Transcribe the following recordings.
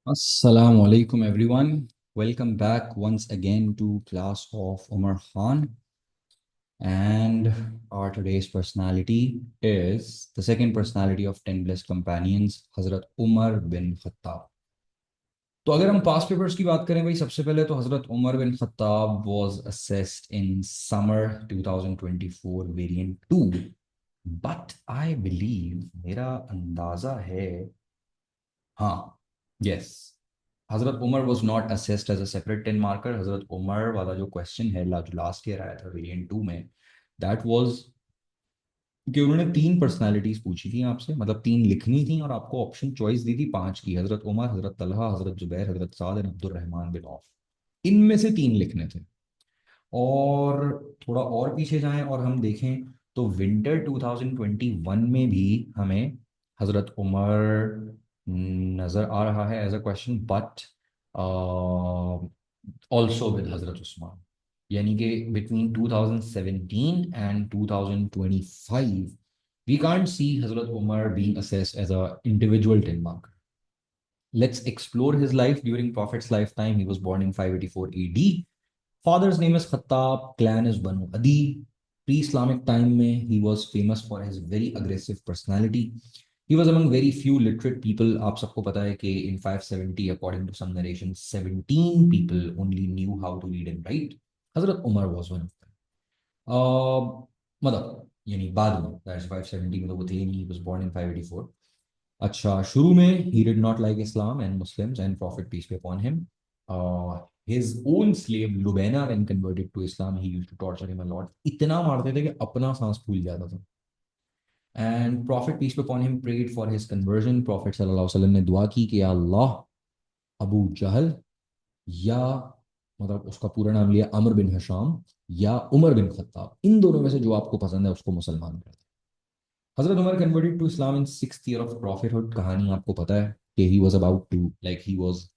Assalamu alaikum everyone. Welcome back once again to class of Umar Khan. And our today's personality is the second personality of 10 blessed companions, Hazrat Umar bin Khattab. तो अगर हम past papers की बात करें भाई, सबसे पहले तो हजरत Umar bin Khattab was assessed in summer 2024 variant 2, but I believe, मेरा अंदाजा है, हाँ, यस, हजरत Umar was not assessed as a separate 10 marker. हजरत उमर वाला जो क्वेश्चन है जो लास्ट ईयर आया था वेरिएंट 2 में, दैट वाज कि उन्होंने तीन पर्सनालिटीज पूछी थी आपसे, मतलब तीन लिखनी थी, और आपको ऑप्शन चॉइस दी थी पांच की, हजरत उमर, हजरत तलहा, हजरत जुबैर, हजरत Saad and Abdul Rahman bin Auf. इनमें से तीन लिखने थे। और थोड़ा और पीछे जाएं और हम देखें तो विंटर 2021 में भी हमें हजरत उमर नजर आ रहा है as a question, but also with Hazrat Usman. यानी कि between 2017 and 2025 we can't see Hazrat Umar being assessed as a individual 10 marker. Let's explore his life during Prophet's lifetime. He was born in 584 AD. Father's name is Khattab, clan is Banu Adi. Pre-Islamic time में he was famous for his very aggressive personality. He was among very few literate people. आप सबको पता है कि in 570, according to some narrations, 17 people only knew how to read and write. Hazrat Umar was one of them. मतलब यानी बाद में, that's 570 में तो वो थे ही नहीं, he was born in 584. अच्छा, शुरू में he did not like Islam and Muslims and Prophet peace be upon him. His own slave Lubena, when converted to Islam, he used to torture him a lot. इतना मारते थे कि अपना सांस फूल जाता था. And Prophet peace be upon him prayed for his conversion. Prophet सल्लल्लाहु अलैहि वसल्लम ने दुआ की कि या अल्लाह, अबू जहल या, मतलब उसका पूरा नाम लिया अमर बिन हशाम, या उमर बिन खत्ताब, इन दोनों में से जो आपको पसंद है उसको मुसलमान कर दे. Hazrat Umar converted to Islam in 6th year of prophethood. कहानी आपको पता है कि he was about to, like he was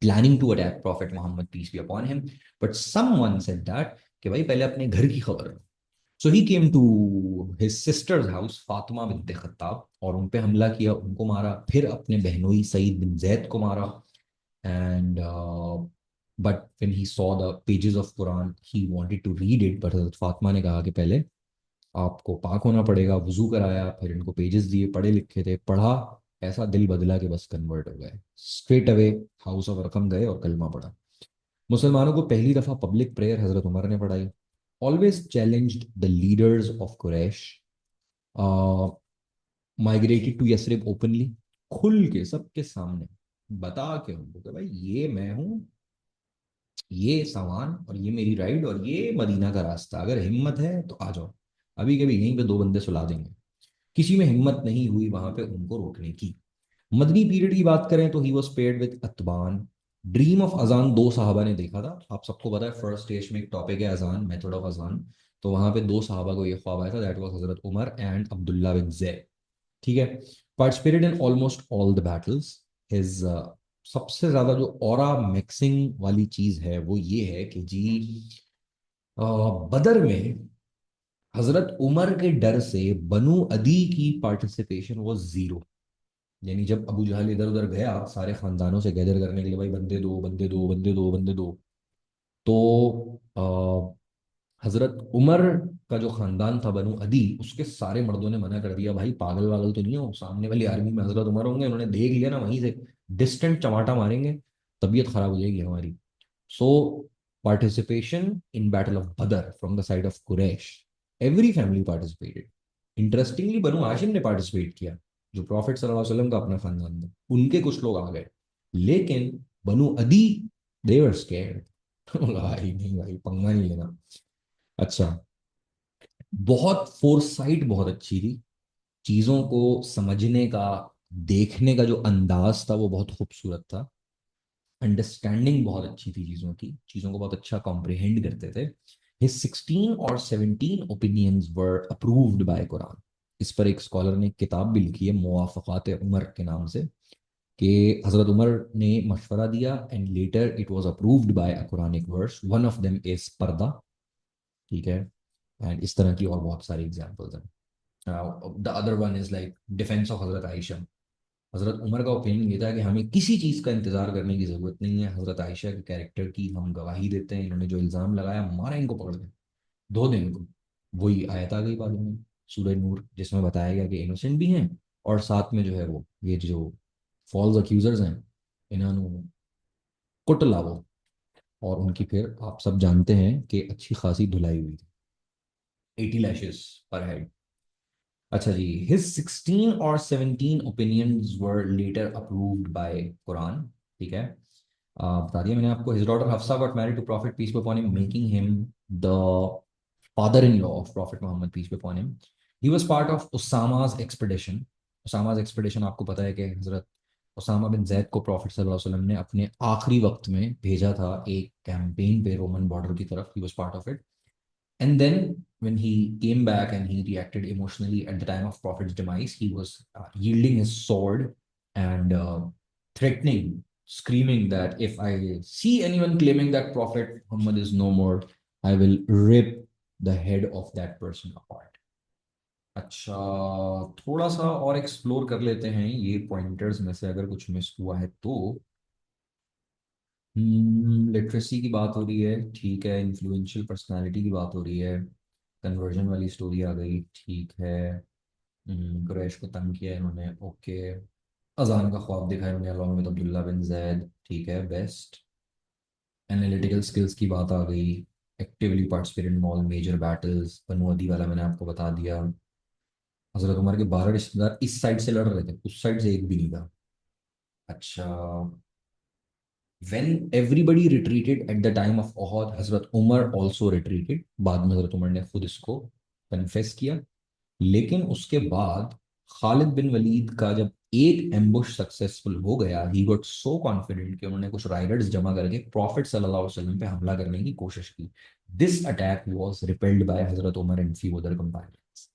planning to attack Prophet Muhammad, peace be upon him. But someone said that कि भाई पहले अपने घर की खबर लो. So he came to his sister's house, Fatima binte Khattab, और उन पे हमला किया, उनको मारा, फिर अपने बहनोई सईद बिन जैद को मारा. And but when he saw the pages of Quran, he wanted to read it, but हजरत फातिमा ने कहा कि पहले आपको पाक होना पड़ेगा. वजू कराया, फिर इनको पेजेस दिए, पढ़े लिखे थे, पढ़ा, ऐसा दिल बदला कि बस कन्वर्ट हो गए. स्ट्रेट अवे हाउस ऑफ रकम गए और कलमा पढ़ा. मुसलमानों को पहली दफा पब्लिक प्रेयर हजरत उमर ने पढ़ाई. Always challenged the leaders of Quraysh. Migrated to Yathrib openly, खुल के सबके सामने बता के उनको कि भाई ये मैं हूँ, ये सामान और ये मेरी राइड और ये मदीना का रास्ता, अगर हिम्मत है तो आ जाओ, अभी कभी यहीं पे दो बंदे सुला देंगे. किसी में हिम्मत नहीं हुई वहां पे उनको रोकने की. मदनी पीरियड की बात करें तो he was paired with Itban. Dream of अजान दो साहबा ने देखा था. आप सबको पता है फर्स्ट स्टेज में एक टॉपिक है अजान, मेथड ऑफ अजान. तो वहां पे दो साहबा को ये ख्वाब आया था, that was Hazrat Umar and Abdullah bin Zaid. ठीक है. Participated in almost all the battles. His सबसे ज्यादा जो ऑरा मिक्सिंग वाली चीज है वो ये है कि जी, बदर में हजरत उमर के डर से बनु अदी की पार्टिसिपेशन वो जीरो. यानी जब अबू जहल इधर उधर गया सारे खानदानों से गैदर करने के लिए, भाई बंदे दो, बंदे दो, बंदे दो, बंदे दो, तो हजरत उमर का जो खानदान था बनु अदी, उसके सारे मर्दों ने मना कर दिया, भाई पागल वागल तो नहीं हो, सामने वाली आर्मी में हजरत उमर होंगे, उन्होंने देख लिया ना, वहीं से डिस्टेंट चमाटा मारेंगे, तबीयत खराब हो जाएगी हमारी. So participation in battle of Badr from the side of Quraysh, every family participated. Interestingly Banu Hashim ने पार्टिसिपेट किया, जो प्रॉफिट सल्लल्लाहु अलैहि वसल्लम का अपना खानदान था, उनके कुछ लोग आ गए. लेकिन बनु अदी, दे वर स्कैर्ड. भाई नहीं भाई, पंगा नहीं लेना. अच्छा, बहुत फोरसाइट बहुत अच्छी थी. चीजों को समझने का, देखने का जो अंदाज था वो बहुत खूबसूरत था. अंडरस्टैंडिंग बहुत अच्छी थी चीजों की, चीजों को बहुत अच्छा कॉम्प्रिहेंड करते थे. हिज 16 और 17 opinions were approved by Quran. इस पर एक स्कॉलर ने एक किताब भी लिखी है मुवाफकात उमर के नाम से, कि हजरत उमर ने मशवरा दिया and later it was approved by a Quranic verse. One of them is पर्दा. ठीक है. एंड इस तरह की और बहुत सारी एग्जांपल्स हैं. The other one is like defence of हजरत आयशा. हज़रत उमर का ओपिनियन ये था कि हमें किसी चीज़ का इंतज़ार करने की ज़रूरत नहीं है, हज़रत आयशा के कैरेक्टर की हम गवाही देते हैं, इन्होंने जो इल्ज़ाम लगाया मारा इनको पकड़ के, धो दें इनको। वही आयत आ गई बाद में सूरह नूर, जिसमें बताया गया कि इनोसेंट भी हैं, और साथ में जो है वो ये जो फॉल्स अक्यूजर्स हैं इन्होंने कुट लाओ, और उनकी फिर आप सब जानते हैं कि अच्छी खासी धुलाई हुई थी, 80 लैशेस पर हेड। अच्छा जी, his 16 और 17 opinions were later approved by Quran. ठीक है, बता दिया मैंने आपको। his daughter Hafsa got married to Prophet peace be upon him, making him the father-in-law of Prophet Muhammad peace be upon him. He was part of Usama's expedition। Usama's expedition आपको पता है कि हजरत उसामा बिन जैद को प्रॉफिट सल्लल्लाहु अलैहि वसल्लम ने अपने आखिरी वक्त में भेजा था एक कैंपेन पे रोमन बॉर्डर की तरफ। He was part of it. And then when he came back and he reacted emotionally at the time of Prophet's demise, he was yielding his sword and threatening, screaming that if I see anyone claiming that Prophet Muhammad is no more, I will rip the head of that person apart। अच्छा, थोड़ा सा और explore कर लेते हैं ये pointers में से, अगर कुछ मिस हुआ है तो। लिटरेसी की बात हो रही है, ठीक है। इन्फ्लुएंशियल पर्सनालिटी की बात हो रही है। कन्वर्जन वाली स्टोरी आ गई, ठीक है। कुरैश को तंग किया इन्होंने, ओके। अजान का ख्वाब देखा इन्होंने along with Abdullah bin Zaid, ठीक है, बेस्ट। एनालिटिकल स्किल्स की बात आ गई। Actively participate in all major battles, Banu Adi वाला मैंने आपको बता दिया। हजरत उमर के 12 रिश्तेदार इस साइड से लड़ रहे थे, उस साइड से एक भी नहीं था। अच्छा, when everybody retreated at the time of Uhud, Hazrat Umar also retreated। बाद में हजरत उमर ने खुद इसको कन्फेस किया। लेकिन उसके बाद खालिद बिन वलीद का जब एक एम्बुश सक्सेसफुल हो गया, ही गॉट सो कॉन्फिडेंट कि उन्होंने कुछ राइडर्स जमा करके प्रॉफिट सल्लल्लाहु अलैहि वसल्लम पे हमला करने की कोशिश की। This attack was repelled by Hazrat Umar and few other companions.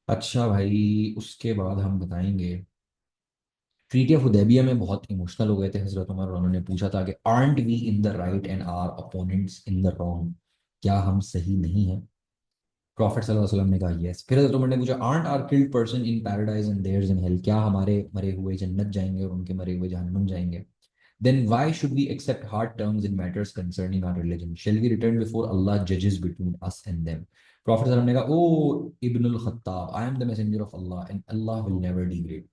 अच्छा भाई, उसके बाद हम बताएंगे ट्रीटी ऑफ हुदैबिया में बहुत इमोशनल हो गए थे हजरत उमर, और उन्होंने पूछा था कि aren't we in the right and are opponents in the wrong, क्या हम सही नहीं हैं? प्रॉफिट सल्लल्लाहु अलैहि वसल्लम ने कहा यस। फिर हजरत उमर ने पूछा aren't our killed person in paradise and theirs in hell, क्या हमारे मरे हुए जन्नत जाएंगे और उनके मरे हुए जहन्नुम जाएंगे? Then why should we accept hard terms in matters concerning our religion, shall we return before Allah जजेस between us and them? Prophet सल्लल्लाहु अलैहि वसल्लम ने कहा, O Ibnul Khattab, I am the messenger of Allah and Allah will never degrade.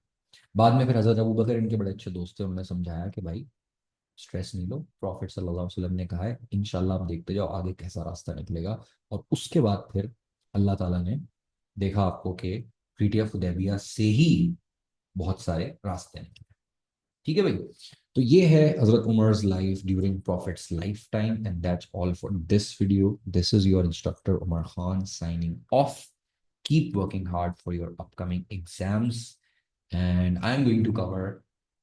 बाद में फिर हजरत अबू बकर इनके बड़े अच्छे दोस्त थे, उन्होंने समझाया कि भाई स्ट्रेस नहीं लो, प्रॉफिट सल्लल्लाहु अलैहि वसल्लम ने कहा है इंशाल्लाह आप देखते जाओ आगे कैसा रास्ता निकलेगा। और उसके बाद फिर अल्लाह ताला ने देखा आपको कि ट्रीटी ऑफ हुदैबिया से ही बहुत सारे रास्ते निकले। ठीक है भाई, तो ये है Hazrat Umar's life during prophet's life time, and that's all for this video. This is your instructor Umar Khan signing off. Keep working hard for your upcoming exams, and I'm going to cover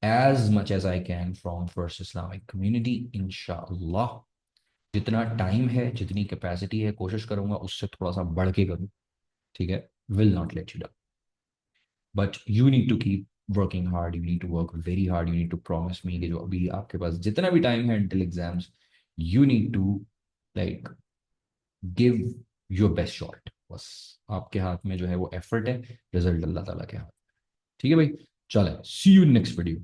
as much as I can from First Islamic Community, inshallah। जितना time है, जितनी capacity है, कोशिश करूंगा उससे थोड़ा सा बढ़ के करूं, ठीक है। Will not let you down, but you need to keep working hard, you need to work very hard, you need to promise me कि जो अभी आपके पास जितना भी टाइम है until exams, you need to like give your best shot. बस आपके हाथ में जो है वो एफर्ट है, रिजल्ट अल्लाह ताला के हाथ। ठीक है भाई, चले, सी यू नेक्स्ट वीडियो।